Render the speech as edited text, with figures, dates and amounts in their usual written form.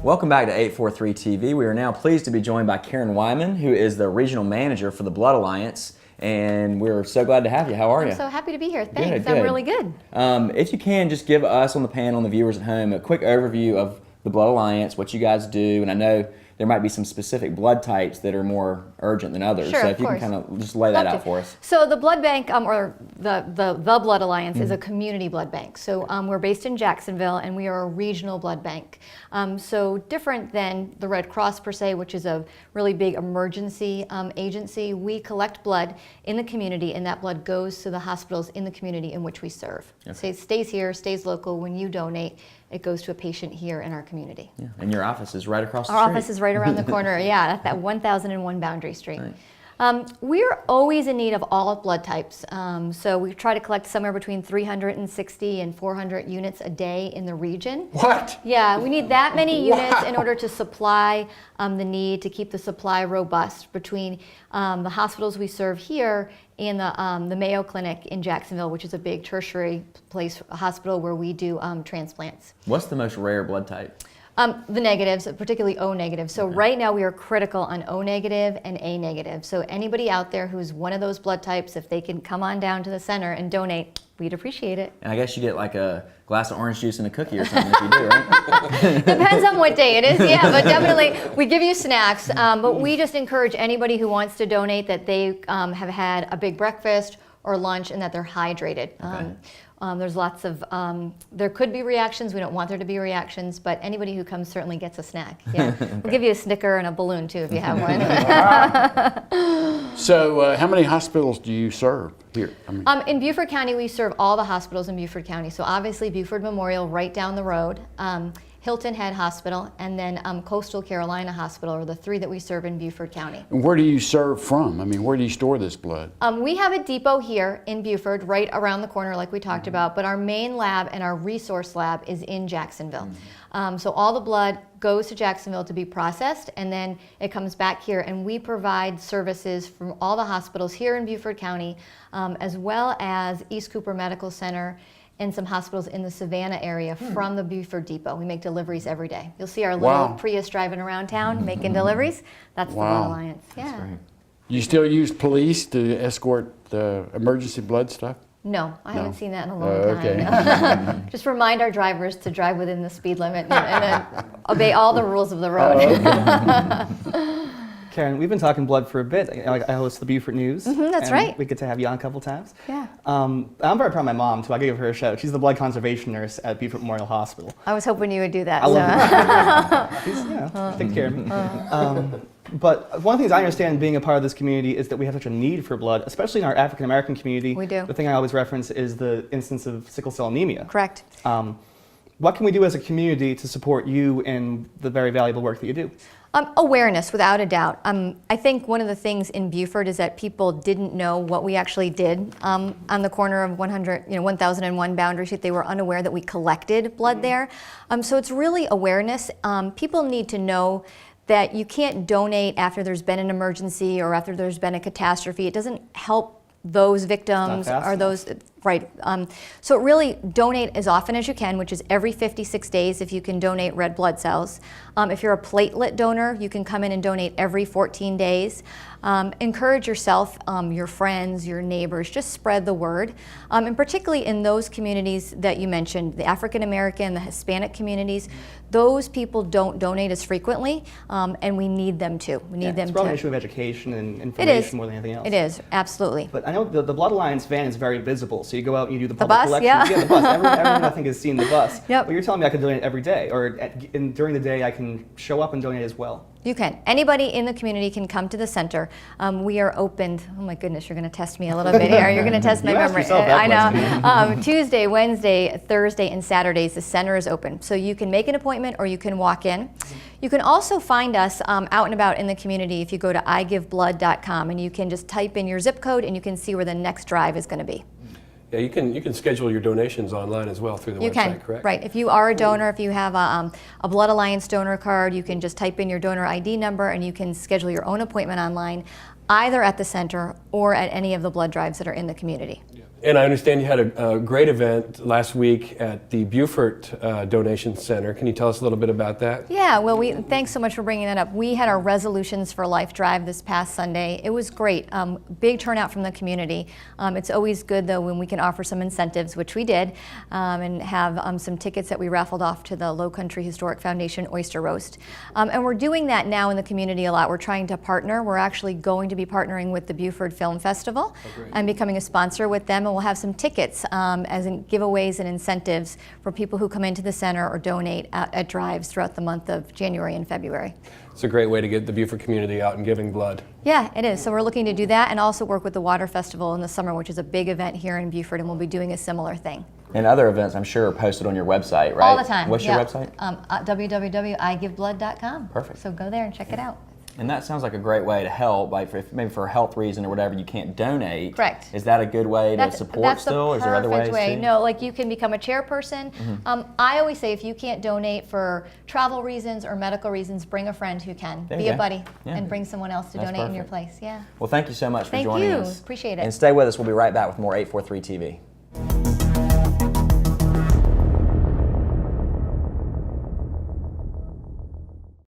Welcome back to 843 TV. We are now pleased to be joined by Karen Wyman, who is the Regional Manager for the Blood Alliance, and we're so glad to have you. How are you? I'm so happy to be here. Thanks. Good. I'm really good. If you can, just give us on the panel and the viewers at home a quick overview of the Blood Alliance, what you guys do, and I know there might be some specific blood types that are more urgent than others. Sure, so if you can kind of just lay that out for us. So the blood bank, or the Blood Alliance, is a community blood bank. So we're based in Jacksonville, and we are a regional blood bank. So different than the Red Cross per se, which is a really big emergency agency. We collect blood in the community, and that blood goes to the hospitals in the community in which we serve. Okay. So it stays here, stays local. When you donate, it goes to a patient here in our community. Yeah. And your office is right across the street. Our office is right around the corner, yeah, at that 1001 Boundary Street. Right. We're always in need of all blood types. So we try to collect somewhere between 360 and 400 units a day in the region. What? Yeah, we need that many units in order to supply the need, to keep the supply robust between the hospitals we serve here and the Mayo Clinic in Jacksonville, which is a big tertiary hospital where we do transplants. What's the most rare blood type? The negatives, particularly O negative. So right now we are critical on O negative and A negative. So anybody out there who's one of those blood types, if they can come on down to the center and donate, we'd appreciate it. And I guess you get like a glass of orange juice and a cookie or something if you do, right? Depends on what day it is, yeah, but definitely we give you snacks. But we just encourage anybody who wants to donate that they have had a big breakfast or lunch and that they're hydrated. Okay. There's lots of, there could be reactions. We don't want there to be reactions, but anybody who comes certainly gets a snack. Yeah, okay. We'll give you a Snicker and a balloon too if you have one. So how many hospitals do you serve here? In Beaufort County, we serve all the hospitals in Beaufort County. So obviously Beaufort Memorial right down the road, Hilton Head Hospital, and then Coastal Carolina Hospital are the three that we serve in Beaufort County. And where do you serve from? I mean, where do you store this blood? We have a depot here in Beaufort, right around the corner like we talked about, but our main lab and our resource lab is in Jacksonville. So all the blood goes to Jacksonville to be processed, and then it comes back here, and we provide services from all the hospitals here in Beaufort County, as well as East Cooper Medical Center, and some hospitals in the Savannah area from the Beaufort Depot. We make deliveries every day. You'll see our little Prius driving around town making deliveries. That's the Blood Alliance. Yeah. You still use police to escort the emergency blood stuff? No, I haven't seen that in a long time. No. Just remind our drivers to drive within the speed limit and obey all the rules of the road. Karen, we've been talking blood for a bit. I host the Beaufort News. That's right. We get to have you on a couple times. Yeah. I'm very proud of my mom, too. I gave her a shout. She's the blood conservation nurse at Beaufort Memorial Hospital. I was hoping you would do that. I love her. She takes care of me. But one of the things I understand being a part of this community is that we have such a need for blood, especially in our African American community. We do. The thing I always reference is the instance of sickle cell anemia. Correct. What can we do as a community to support you in the very valuable work that you do? Awareness, without a doubt. I think one of the things in Beaufort is that people didn't know what we actually did on the corner of 1001 Boundary Street. They were unaware that we collected blood there. So it's really awareness. People need to know that you can't donate after there's been an emergency or after there's been a catastrophe. It doesn't help those victims or those, right. So really donate as often as you can, which is every 56 days if you can donate red blood cells. If you're a platelet donor, you can come in and donate every 14 days. Encourage yourself, your friends, your neighbors, just spread the word. And particularly in those communities that you mentioned, the African American, the Hispanic communities, those people don't donate as frequently, and we need them to. We need them to. It's probably an issue of education and information more than anything else. It is, absolutely. But I know the Blood Alliance van is very visible, so you go out and you do the public collection. Yeah, the bus. Everyone I think has seen the bus. Yep. But you're telling me I can donate every day, or during the day I can show up and donate as well. You can. Anybody in the community can come to the center. We are opened. Oh my goodness, you're going to test me a little bit here. You're going to test my memory. I know. Tuesday, Wednesday, Thursday, and Saturdays, the center is open. So you can make an appointment or you can walk in. You can also find us out and about in the community if you go to igiveblood.com, and you can just type in your zip code and you can see where the next drive is going to be. Yeah, you can schedule your donations online as well through the website, correct? Right. If you are a donor, if you have a Blood Alliance donor card, you can just type in your donor ID number and you can schedule your own appointment online, either at the center or at any of the blood drives that are in the community. Yeah. And I understand you had a great event last week at the Beaufort Donation Center. Can you tell us a little bit about that? Yeah, well, thanks so much for bringing that up. We had our Resolutions for Life drive this past Sunday. It was great. Big turnout from the community. It's always good, though, when we can offer some incentives, which we did, and have some tickets that we raffled off to the Low Country Historic Foundation Oyster Roast. And we're doing that now in the community a lot. We're trying to partner. We're actually going to be partnering with the Beaufort Film Festival and becoming a sponsor with them. And we'll have some tickets as in giveaways and incentives for people who come into the center or donate at drives throughout the month of January and February. It's a great way to get the Beaufort community out and giving blood. Yeah, it is. So we're looking to do that and also work with the Water Festival in the summer, which is a big event here in Beaufort, and we'll be doing a similar thing. And other events, I'm sure, are posted on your website, right? All the time. What's yeah. your website? www.igiveblood.com. Perfect. So go there and check it out. And that sounds like a great way to help, like maybe for a health reason or whatever, you can't donate. Correct. Is that a good way to support still? Or is there other ways way. too? No, like you can become a chairperson. I always say if you can't donate for travel reasons or medical reasons, bring a friend who can. There Be you a go. buddy Yeah. and bring someone else to That's donate in your perfect. place. Yeah. Well, thank you so much for Thank joining you. us. Appreciate it. And stay with us. We'll be right back with more 843 TV.